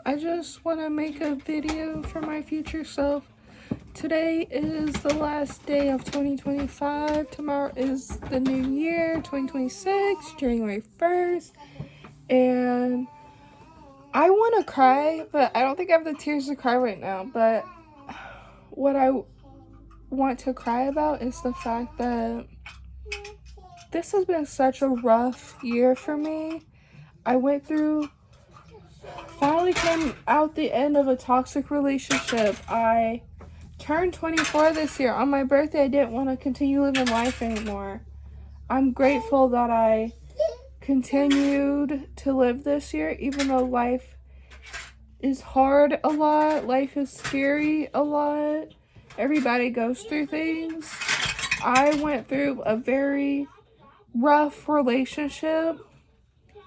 I just want to make a video for my future self. Today is the last day of 2025. Tomorrow is the new year, 2026, January 1st. And I want to cry, but I don't think I have the tears to cry right now. But what I want to cry about is the fact that this has been such a rough year for me. I finally came out the end of a toxic relationship. I turned 24 this year. On my birthday, I didn't want to continue living life anymore. I'm grateful that I continued to live this year, even though life is hard a lot. Life is scary a lot. Everybody goes through things. I went through a very rough relationship,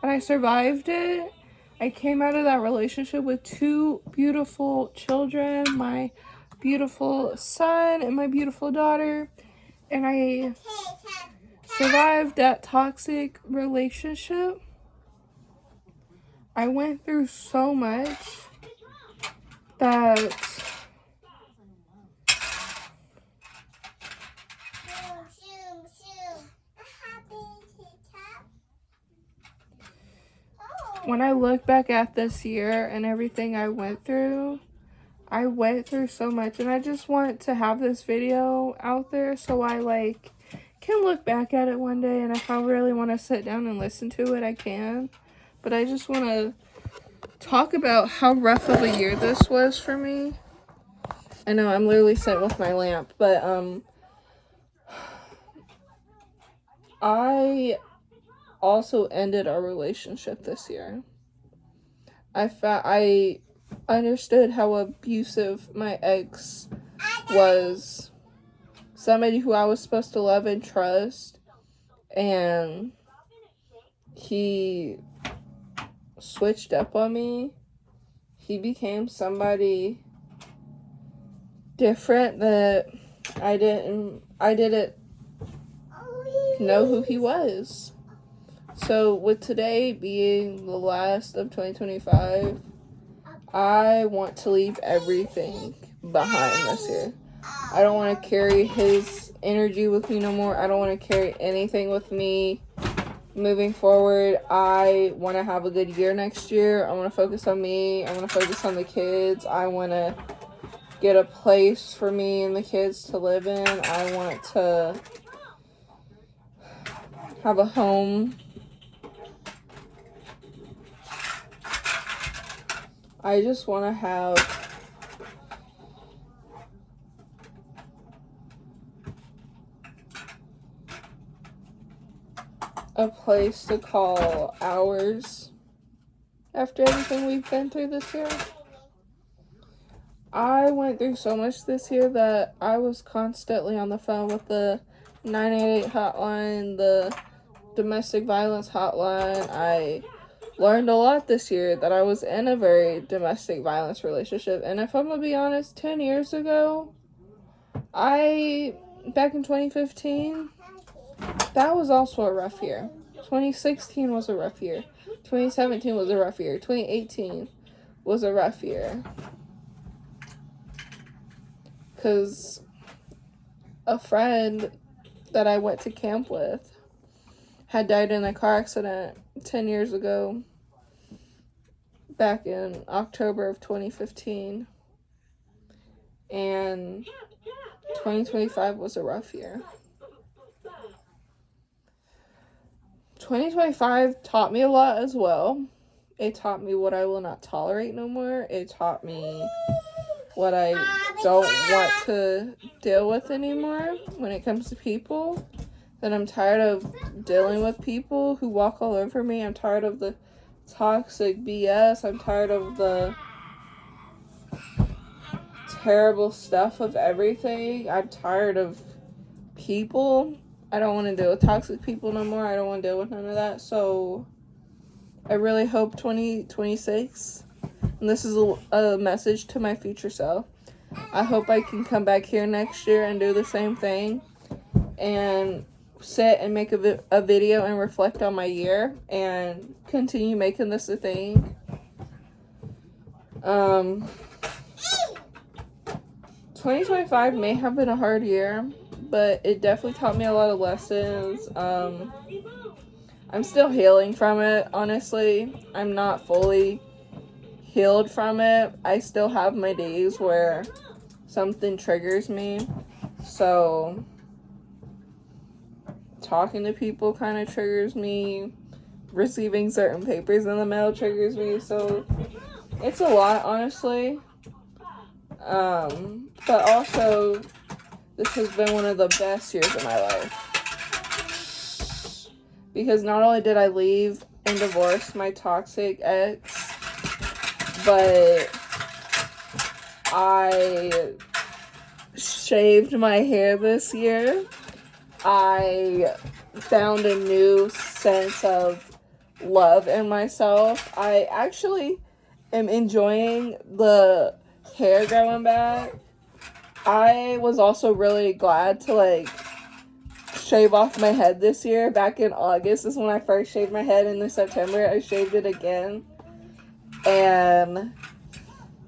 and I survived it. I came out of that relationship with 2 beautiful children, my beautiful son and my beautiful daughter, and I survived that toxic relationship. I went through so much that when I look back at this year and everything I went through so much, and I just want to have this video out there so I can look back at it one day, and if I really want to sit down and listen to it, I can. But I just want to talk about how rough of a year this was for me. I know I'm literally sitting with my lamp, but I also ended our relationship this year. I understood how abusive my ex was. Somebody who I was supposed to love and trust, and he switched up on me. He became somebody different that I didn't know who he was. So with today being the last of 2025, I want to leave everything behind this year. I don't want to carry his energy with me no more. I don't want to carry anything with me moving forward. I want to have a good year next year. I want to focus on me. I want to focus on the kids. I want to get a place for me and the kids to live in. I want to have a home. I just want to have a place to call ours after everything we've been through this year. I went through so much this year that I was constantly on the phone with the 988 hotline, the domestic violence hotline. I learned a lot this year that I was in a very domestic violence relationship. And if I'm gonna be honest, 10 years ago, back in 2015, that was also a rough year. 2016 was a rough year. 2017 was a rough year. 2018 was a rough year. Because a friend that I went to camp with had died in a car accident 10 years ago, back in October of 2015. And 2025 was a rough year. 2025 taught me a lot as well. It taught me what I will not tolerate no more. It taught me what I don't want to deal with anymore when it comes to people. That I'm tired of dealing with people who walk all over me. I'm tired of the toxic BS. I'm tired of the terrible stuff of everything. I'm tired of people. I don't want to deal with toxic people no more. I don't want to deal with none of that. So I really hope 2026, and this is a message to my future self, I hope I can come back here next year and do the same thing and sit and make a video and reflect on my year and continue making this a thing. 2025 may have been a hard year, but it definitely taught me a lot of lessons. I'm still healing from it, honestly. I'm not fully healed from it. I still have my days where something triggers me. So, talking to people kind of triggers me. Receiving certain papers in the mail triggers me. So, it's a lot, honestly. But also, this has been one of the best years of my life. Because not only did I leave and divorce my toxic ex, but I shaved my hair this year. I found a new sense of love in myself. I actually am enjoying the hair growing back. I was also really glad to shave off my head this year. Back in August is when I first shaved my head, and in September I shaved it again. And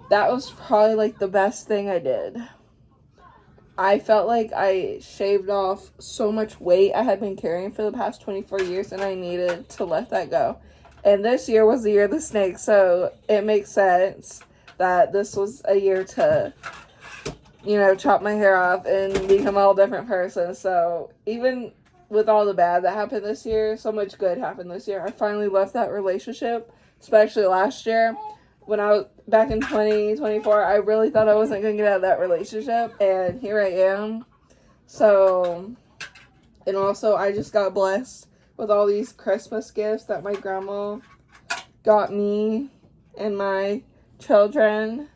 that was probably the best thing I did. I felt like I shaved off so much weight I had been carrying for the past 24 years, and I needed to let that go. And this year was the year of the snake, so it makes sense that this was a year to, chop my hair off and become a whole different person. So even with all the bad that happened this year, so much good happened this year. I finally left that relationship, especially last year. When I was back in 2024, I really thought I wasn't going to get out of that relationship, and here I am. So, and also I just got blessed with all these Christmas gifts that my grandma got me and my children.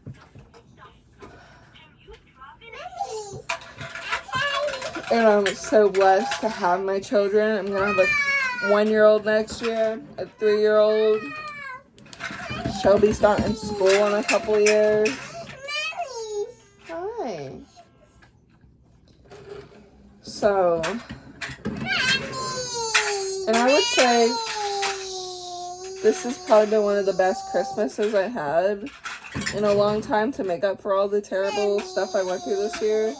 And I'm so blessed to have my children. I'm going to have a 1-year-old next year, a 3-year-old. She'll be starting school in a couple years. Hi. So, and I would say this has probably been one of the best Christmases I had in a long time to make up for all the terrible stuff I went through this year.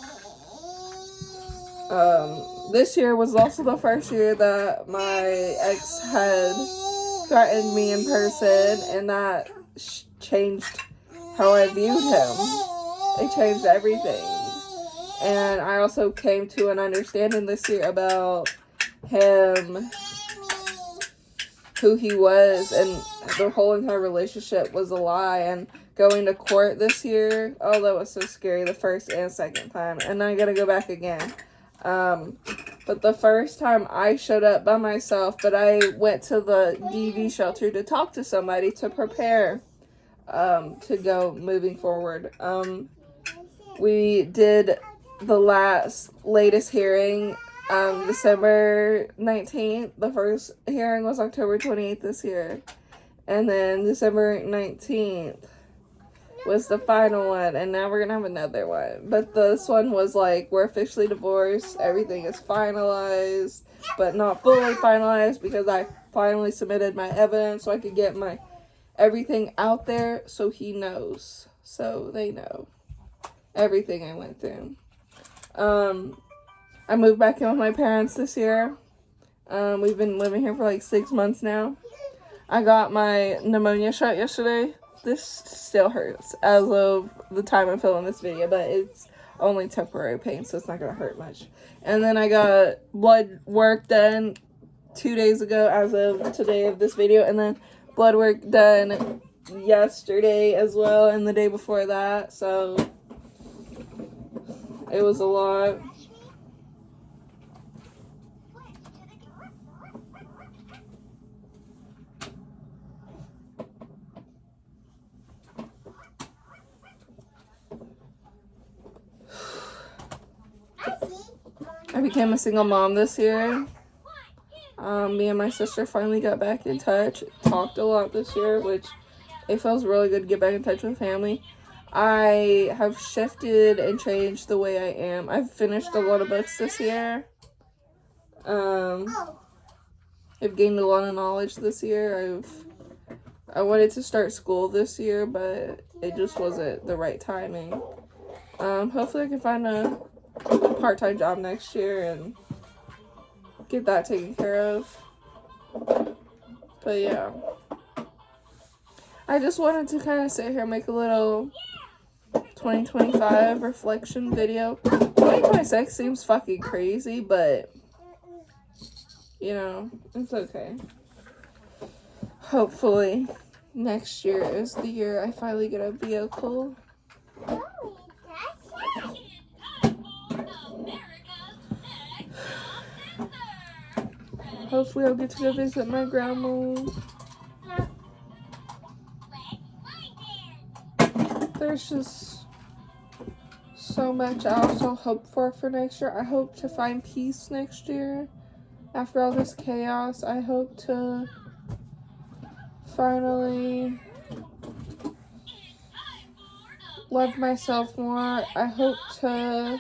This year was also the first year that my ex had threatened me in person, and that changed how I viewed him. It changed everything. And I also came to an understanding this year about him, who he was, and the whole entire relationship was a lie. And going to court this year, oh, that was so scary the first and second time. And I gotta go back again. But the first time I showed up by myself, but I went to the DV shelter to talk to somebody to prepare to go moving forward. We did the latest hearing December 19th. The first hearing was October 28th this year. And then December 19th was the final one, and now we're gonna have another one. But this one was we're officially divorced, everything is finalized, but not fully finalized because I finally submitted my evidence so I could get my everything out there so he knows, so they know everything I went through. I moved back in with my parents this year. We've been living here for 6 months now. I got my pneumonia shot yesterday. This still hurts as of the time I'm filming this video, but it's only temporary pain, so it's not going to hurt much. And then I got blood work done 2 days ago as of today of this video, and then blood work done yesterday as well, and the day before that, so it was a lot. I became a single mom this year. Me and my sister finally got back in touch. Talked a lot this year, which it feels really good to get back in touch with family. I have shifted and changed the way I am. I've finished a lot of books this year. I've gained a lot of knowledge this year. I wanted to start school this year, but it just wasn't the right timing. Hopefully I can find a part-time job next year and get that taken care of. But yeah, I just wanted to kind of sit here and make a little 2025 reflection video. 2026 seems fucking crazy, but you know, it's okay. Hopefully next year is the year I finally get a vehicle. Hopefully I'll get to go visit my grandma. There's just so much I also hope for next year. I hope to find peace next year. After all this chaos, I hope to finally love myself more. I hope to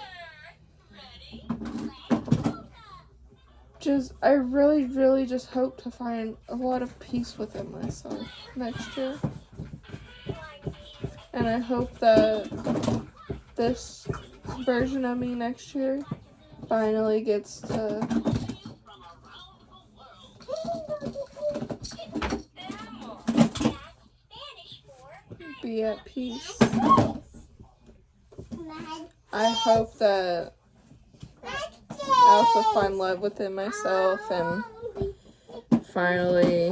I really just hope to find a lot of peace within myself next year. And I hope that this version of me next year finally gets to be at peace. I hope that I also find love within myself and finally,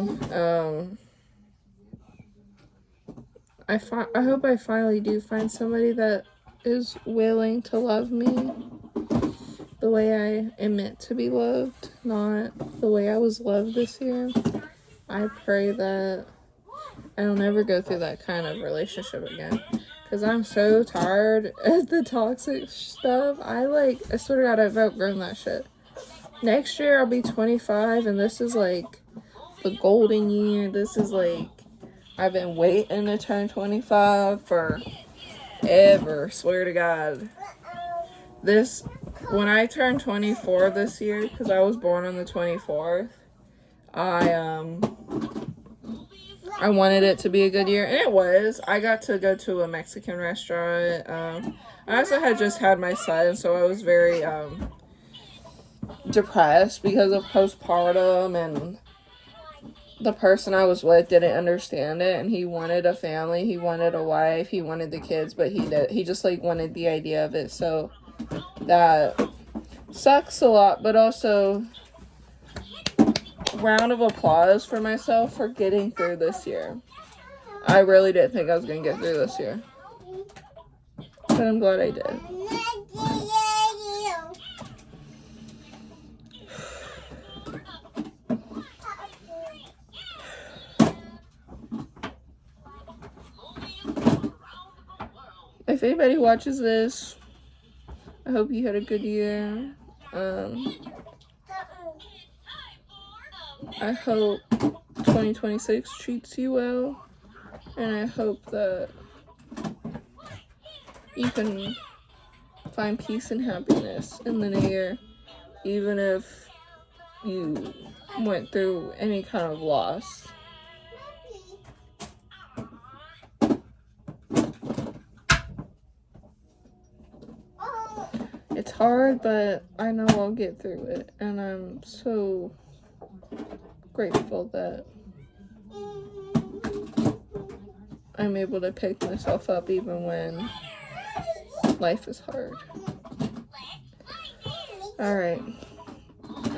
I hope I finally do find somebody that is willing to love me the way I am meant to be loved, not the way I was loved this year. I pray that I don't ever go through that kind of relationship again. Because I'm so tired of the toxic stuff. I swear to God, I've outgrown that shit. Next year, I'll be 25, and this is, like, the golden year. This is, like, I've been waiting to turn 25 forever. Swear to God. When I turned 24 this year, because I was born on the 24th, I wanted it to be a good year, and it was. I got to go to a Mexican restaurant. I also had just had my son, so I was very depressed because of postpartum, and the person I was with didn't understand it, and he wanted a family, he wanted a wife, he wanted the kids, but he just like wanted the idea of it, so that sucks a lot. But also, round of applause for myself for getting through this year. I really didn't think I was going to get through this year, but I'm glad I did. If anybody watches this, I hope you had a good year. I hope 2026 treats you well, and I hope that you can find peace and happiness in the new year, even if you went through any kind of loss. It's hard, but I know I'll get through it, and I'm so grateful that I'm able to pick myself up even when life is hard. Alright,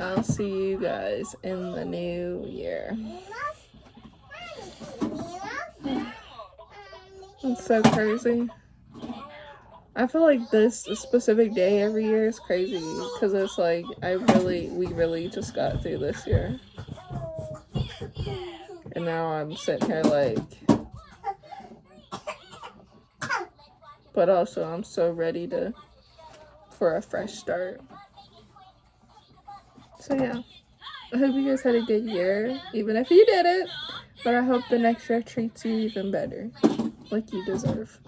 I'll see you guys in the new year. It's so crazy. I feel like this specific day every year is crazy because it's like we really just got through this year. And now I'm sitting here like, but also I'm so ready for a fresh start. So yeah, I hope you guys had a good year, even if you didn't, but I hope the next year treats you even better, like you deserve.